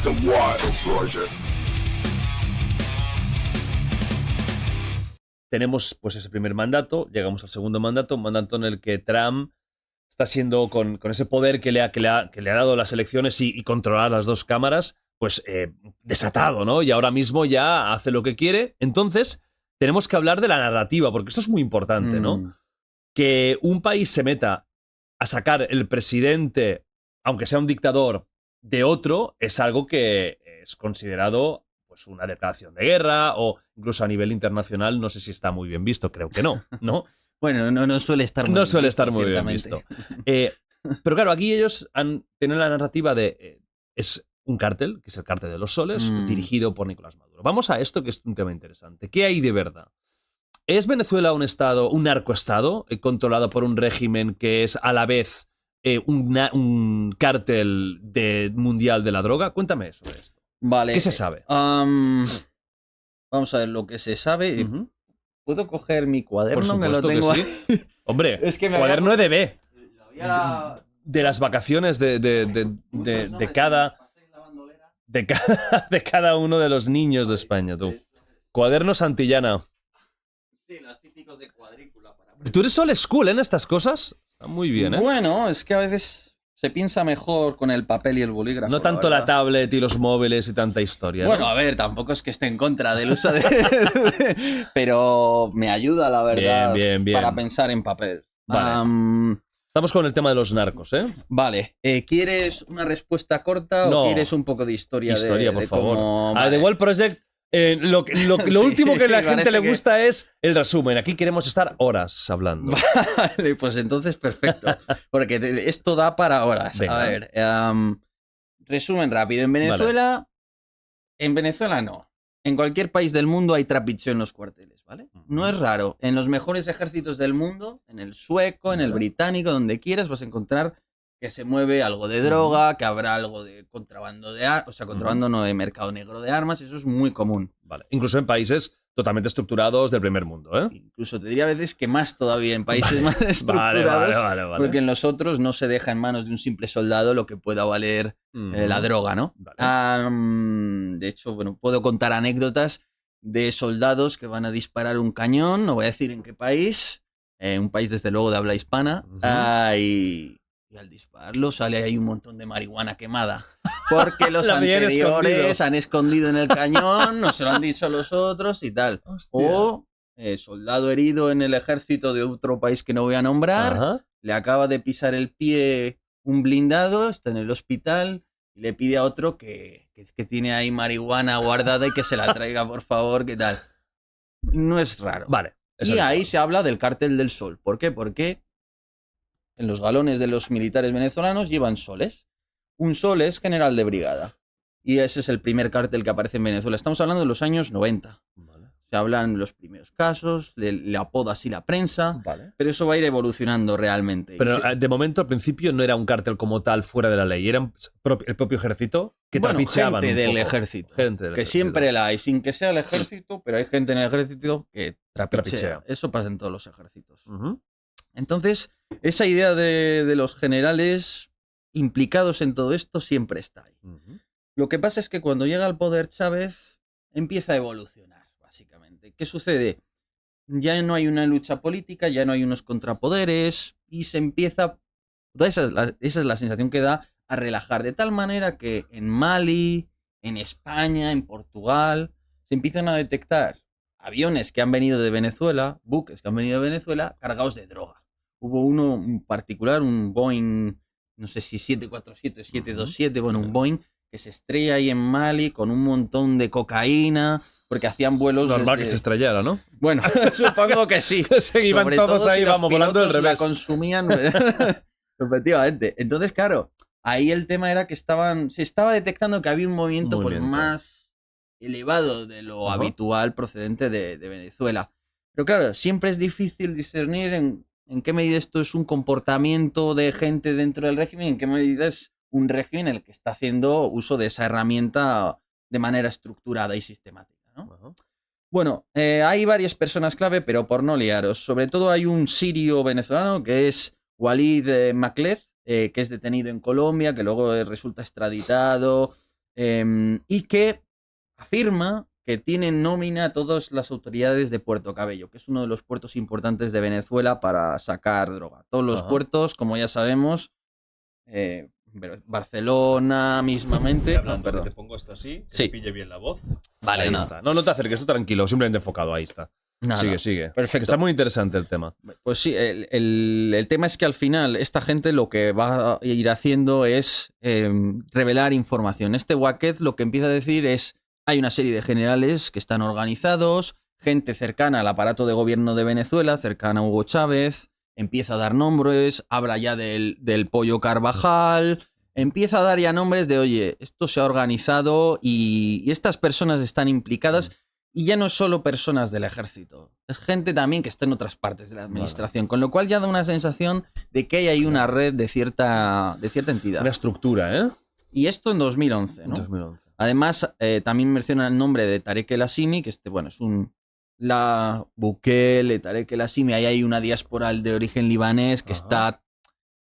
the wild version. Tenemos pues ese primer mandato, llegamos al segundo mandato, un mandato en el que Trump está siendo, con ese poder que le ha dado las elecciones y controlar las dos cámaras, pues desatado, ¿no? Y ahora mismo ya hace lo que quiere. Entonces, tenemos que hablar de la narrativa, porque esto es muy importante, ¿no? Que un país se meta a sacar el presidente, aunque sea un dictador, de otro, es algo que es considerado pues una declaración de guerra, o incluso a nivel internacional no sé si está muy bien visto, creo que no, ¿no? Bueno, no suele estar muy No bien suele visto, estar muy bien ciertamente. visto. Pero claro, aquí ellos tienen la narrativa de es un cártel, que es el cártel de los soles, dirigido por Nicolás Maduro. Vamos a esto, que es un tema interesante. ¿Qué hay de verdad? ¿Es Venezuela un estado, un narcoestado, controlado por un régimen que es a la vez un cártel mundial de la droga? Cuéntame sobre esto. Vale. ¿Qué se sabe? Vamos a ver lo que se sabe. Ujú. ¿Puedo coger mi cuaderno? Por supuesto que lo tengo que sí. Hombre, Es que me cuaderno había- EDB. había- De las vacaciones de cada de cada uno de los niños de España, tú. Cuaderno Santillana. Sí, los típicos de cuadrícula. ¿Tú eres old school en estas cosas? Está muy bien, ¿eh? Bueno, es que a veces se piensa mejor con el papel y el bolígrafo. No tanto la verdad. tablet y los móviles y tanta historia, ¿no? Bueno, a ver, tampoco es que esté en contra del uso de... Pero me ayuda, la verdad, Bien. para pensar en papel. Vale. Estamos con el tema de los narcos, ¿eh? Vale, ¿quieres una respuesta corta No. o quieres un poco de historia? Historia, por favor. Cómo... A The Wall Project, lo Sí, último que a la gente parece le que- gusta es el resumen. Aquí queremos estar horas hablando. Vale, pues entonces perfecto. Porque esto da para horas. Venga. A ver, resumen rápido. En Venezuela no. En cualquier país del mundo hay trapicheo en los cuarteles, ¿vale? No es raro. En los mejores ejércitos del mundo, en el sueco, en el británico, donde quieras, vas a encontrar que se mueve algo de droga, que habrá algo de contrabando de armas, o sea, contrabando no de mercado negro de armas, eso es muy común. Vale. Incluso en países totalmente estructurados del primer mundo, ¿eh? Incluso te diría a veces que más todavía en países más Vale, estructurados, vale. porque en los otros no se deja en manos de un simple soldado lo que pueda valer la droga, ¿no? Vale. De hecho, bueno, puedo contar anécdotas de soldados que van a disparar un cañón, no voy a decir en qué país, un país desde luego de habla hispana, y al dispararlo sale ahí un montón de marihuana quemada. Porque los La habían anteriores han escondido en el cañón, no se lo han dicho a los otros y tal. Hostia. O soldado herido en el ejército de otro país que no voy a nombrar, Ajá. le acaba de pisar el pie un blindado, está en el hospital y le pide a otro que tiene ahí marihuana guardada y que se la traiga, por favor, ¿qué tal? No es raro. Vale. es Y el- ahí se habla del cártel del sol. ¿Por qué? Porque en los galones de los militares venezolanos llevan soles. Un sol es general de brigada. Y ese es el primer cártel que aparece en Venezuela. Estamos hablando de los años 90. Vale. Se hablan los primeros casos, le apoda así la prensa, Vale. pero eso va a ir evolucionando realmente. Y Pero se- de momento, al principio, no era un cártel como tal fuera de la ley. Era el propio ejército que bueno, trapicheaban gente un del poco. ejército. Gente del Que ejército. siempre la hay, sin que sea el ejército, pero hay gente en el ejército que trapichea. Trapichea. Eso pasa en todos los ejércitos. Ujú. Entonces, esa idea de los generales implicados en todo esto siempre está ahí. Ujú. Lo que pasa es que cuando llega al poder Chávez, empieza a evolucionar, básicamente. ¿Qué sucede? Ya no hay una lucha política, ya no hay unos contrapoderes y se empieza, esa es la sensación que da, a relajar. De tal manera que en Mali, en España, en Portugal, se empiezan a detectar aviones que han venido de Venezuela, buques que han venido de Venezuela, cargados de droga. Hubo uno en particular, un Boeing, no sé si 747 o 727, bueno, un Boeing que se estrella ahí en Mali con un montón de cocaína, porque hacían vuelos Normal desde... que se estrellara, ¿no? Bueno, supongo que sí. Se iban Sobre todos todo ahí, si los vamos, volando del pilotos la revés. consumían. Efectivamente. Entonces, claro, ahí el tema era que se estaba detectando que había un movimiento, pues, Movimiento. más elevado de lo Ajá. habitual procedente de Venezuela. Pero claro, siempre es difícil discernir en qué medida esto es un comportamiento de gente dentro del régimen y en qué medida es un régimen el que está haciendo uso de esa herramienta de manera estructurada y sistemática, ¿no? Ajá. Bueno, hay varias personas clave, pero por no liaros. Sobre todo hay un sirio venezolano que es Walid Maklez, que es detenido en Colombia, que luego resulta extraditado. y que afirma que tienen nómina a todas las autoridades de Puerto Cabello, que es uno de los puertos importantes de Venezuela para sacar droga. Todos los puertos, como ya sabemos, Barcelona mismamente. Hablando, te pongo esto así, que se pille bien la voz. Vale, ahí está. No te acerques, tú tranquilo, simplemente enfocado, ahí está. Sigue. Perfecto. Está muy interesante el tema. Pues sí, el tema es que al final esta gente lo que va a ir haciendo es revelar información. Este Waquez lo que empieza a decir es: hay una serie de generales que están organizados, gente cercana al aparato de gobierno de Venezuela, cercana a Hugo Chávez, empieza a dar nombres, habla ya del Pollo Carvajal, empieza a dar ya nombres de, oye, esto se ha organizado y estas personas están implicadas. Y ya no es solo personas del ejército, es gente también que está en otras partes de la administración, con lo cual ya da una sensación de que hay ahí una red de cierta entidad. Una estructura, ¿eh? Y esto en 2011, ¿no? 2011. Además, también menciona el nombre de Tarek El Hashimi, que es la Bukele, Tarek El Hashimi, ahí hay una diáspora de origen libanés que está,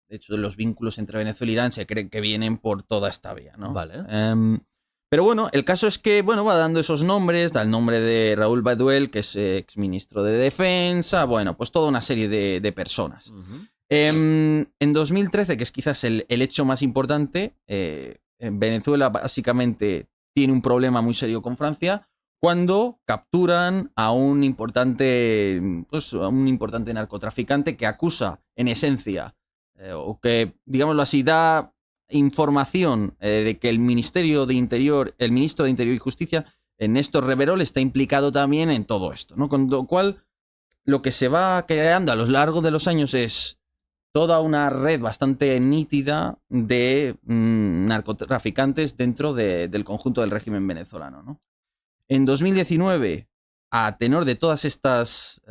de hecho, los vínculos entre Venezuela e Irán se cree que vienen por toda esta vía, ¿no? Vale. Pero bueno, el caso es que, bueno, va dando esos nombres, da el nombre de Raúl Baduel, que es exministro de Defensa, bueno, pues toda una serie de personas. En 2013, que es quizás el hecho más importante, en Venezuela básicamente tiene un problema muy serio con Francia cuando capturan a un importante narcotraficante que acusa, en esencia, o que, digámoslo así, da información de que el ministro de Interior y Justicia, Néstor Reverol, está implicado también en todo esto, ¿no? Con lo cual, lo que se va creando a lo largo de los años es toda una red bastante nítida de narcotraficantes dentro del conjunto del régimen venezolano, ¿no? En 2019, a tenor de todas estas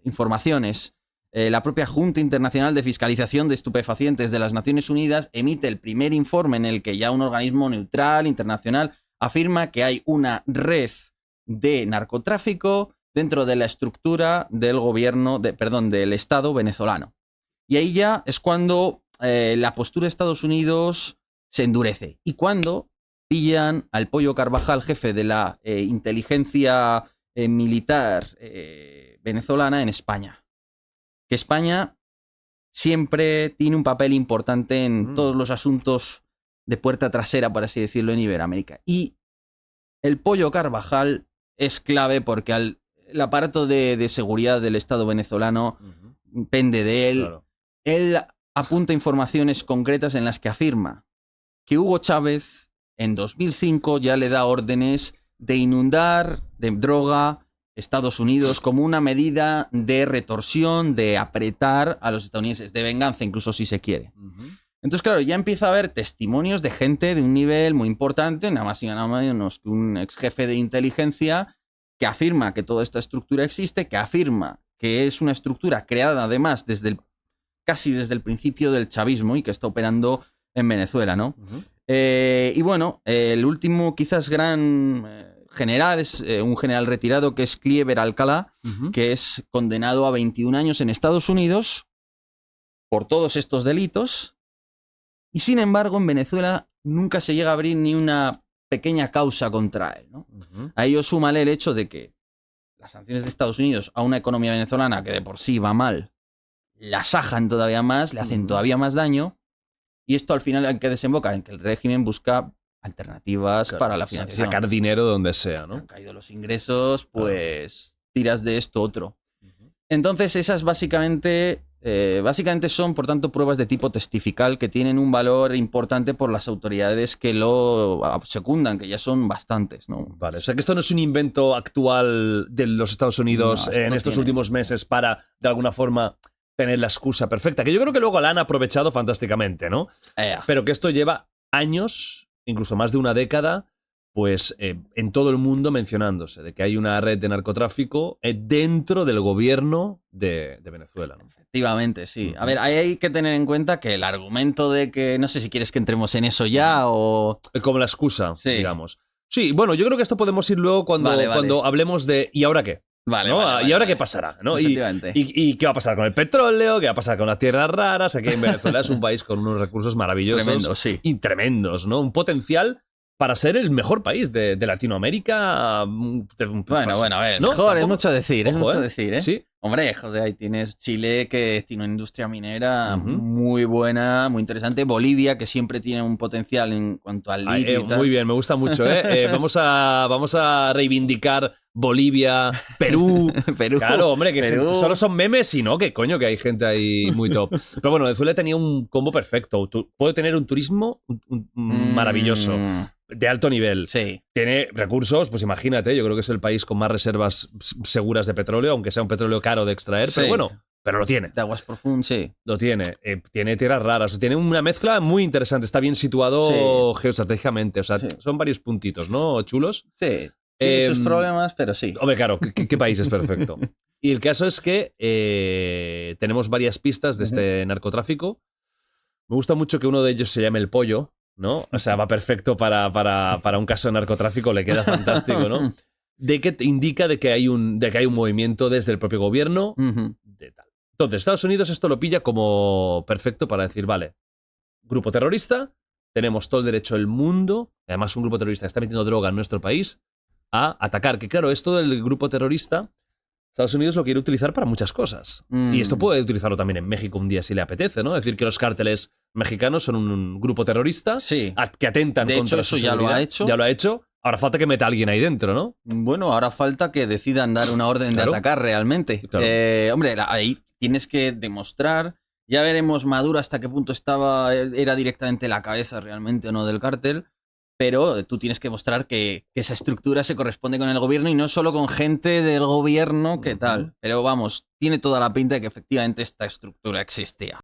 informaciones, la propia Junta Internacional de Fiscalización de Estupefacientes de las Naciones Unidas emite el primer informe en el que ya un organismo neutral, internacional, afirma que hay una red de narcotráfico dentro de la estructura del del Estado venezolano. Y ahí ya es cuando la postura de Estados Unidos se endurece. Y cuando pillan al Pollo Carvajal, jefe de la inteligencia militar venezolana, en España. Que España siempre tiene un papel importante en todos los asuntos de puerta trasera, por así decirlo, en Iberoamérica. Y el Pollo Carvajal es clave porque el aparato de seguridad del Estado venezolano pende de él. Claro. Él apunta informaciones concretas en las que afirma que Hugo Chávez en 2005 ya le da órdenes de inundar de droga Estados Unidos como una medida de retorsión, de apretar a los estadounidenses, de venganza incluso si se quiere. Entonces, claro, ya empieza a haber testimonios de gente de un nivel muy importante, nada más y nada menos que un ex jefe de inteligencia que afirma que toda esta estructura existe, que afirma que es una estructura creada además casi desde el principio del chavismo y que está operando en Venezuela, ¿no? Y bueno, el último quizás gran general es un general retirado que es Clíver Alcalá, que es condenado a 21 años en Estados Unidos por todos estos delitos. Y sin embargo, en Venezuela nunca se llega a abrir ni una pequeña causa contra él, ¿no? A ello súmale el hecho de que las sanciones de Estados Unidos a una economía venezolana que de por sí va mal, la sajan todavía más, le hacen todavía más daño. Y esto al final en que desemboca en que el régimen busca alternativas para la financiación. Sacar dinero donde sea, ¿no? Han caído los ingresos, pues tiras de esto otro. Entonces esas básicamente son, por tanto, pruebas de tipo testifical que tienen un valor importante por las autoridades que lo secundan, que ya son bastantes, ¿no? Vale, o sea que esto no es un invento actual de los Estados Unidos en estos últimos meses para, de alguna forma, tener la excusa perfecta, que yo creo que luego la han aprovechado fantásticamente, ¿no? Pero que esto lleva años, incluso más de una década, pues en todo el mundo mencionándose, de que hay una red de narcotráfico dentro del gobierno de Venezuela, ¿no? Efectivamente, sí. A ver, hay que tener en cuenta que el argumento de que, no sé si quieres que entremos en eso ya o... Como la excusa, digamos. Sí, bueno, yo creo que esto podemos ir luego cuando hablemos de ¿y ahora qué? Vale, ¿y ahora qué pasará? ¿No? ¿Y qué va a pasar con el petróleo? ¿Qué va a pasar con las tierras raras? Aquí en Venezuela es un país con unos recursos maravillosos. Tremendos, sí. Y tremendos, ¿no? Un potencial para ser el mejor país de Latinoamérica. Bueno, a ver, ¿no? mejor, es Tampoco. mucho decir, es Ojo, mucho decir, ¿eh? Sí. Hombre, joder, ahí tienes Chile, que tiene una industria minera Ujú. muy buena, muy interesante. Bolivia, que siempre tiene un potencial en cuanto al Ay, litio y tal. muy bien, me gusta mucho, ¿eh? Vamos a reivindicar Bolivia, Perú. Perú. Claro, hombre, que Perú. solo son memes y no, que coño, que hay gente ahí muy top. Pero bueno, Venezuela tenía un combo perfecto. Puede tener un turismo maravilloso, de alto nivel. Sí. Tiene recursos, pues imagínate, yo creo que es el país con más reservas seguras de petróleo, aunque sea un petróleo caro de extraer, pero Sí. bueno, pero lo tiene. De aguas profundas, sí. Lo tiene. Tiene tierras raras. Tiene una mezcla muy interesante. Está bien situado geoestratégicamente. O sea, son varios puntitos, ¿no? Chulos. Sí. Tiene sus Em, problemas, pero sí. Hombre, claro, ¿qué país es perfecto? Y el caso es que tenemos varias pistas de este narcotráfico. Me gusta mucho que uno de ellos se llame El Pollo, ¿no? O sea, va perfecto para un caso de narcotráfico, le queda fantástico, ¿no? De que te indica de que hay un movimiento desde el propio gobierno de tal. Entonces, Estados Unidos esto lo pilla como perfecto para decir, vale, grupo terrorista, tenemos todo el derecho del mundo, además un grupo terrorista que está metiendo droga en nuestro país, a atacar. Que claro, esto del grupo terrorista, Estados Unidos lo quiere utilizar para muchas cosas. Y esto puede utilizarlo también en México un día si le apetece, ¿no? Es decir, que los cárteles mexicanos son un grupo terrorista Sí. que atentan De contra hecho, su eso ya lo seguridad. ha hecho. Ya lo ha hecho. Ahora falta que meta a alguien ahí dentro, ¿no? Bueno, ahora falta que decidan dar una orden Claro. de atacar realmente. Claro. Hombre, ahí tienes que demostrar. Ya veremos Maduro hasta qué punto era directamente la cabeza realmente o no del cártel. Pero tú tienes que mostrar que esa estructura se corresponde con el gobierno y no solo con gente del gobierno que tal. Pero vamos, tiene toda la pinta de que efectivamente esta estructura existía.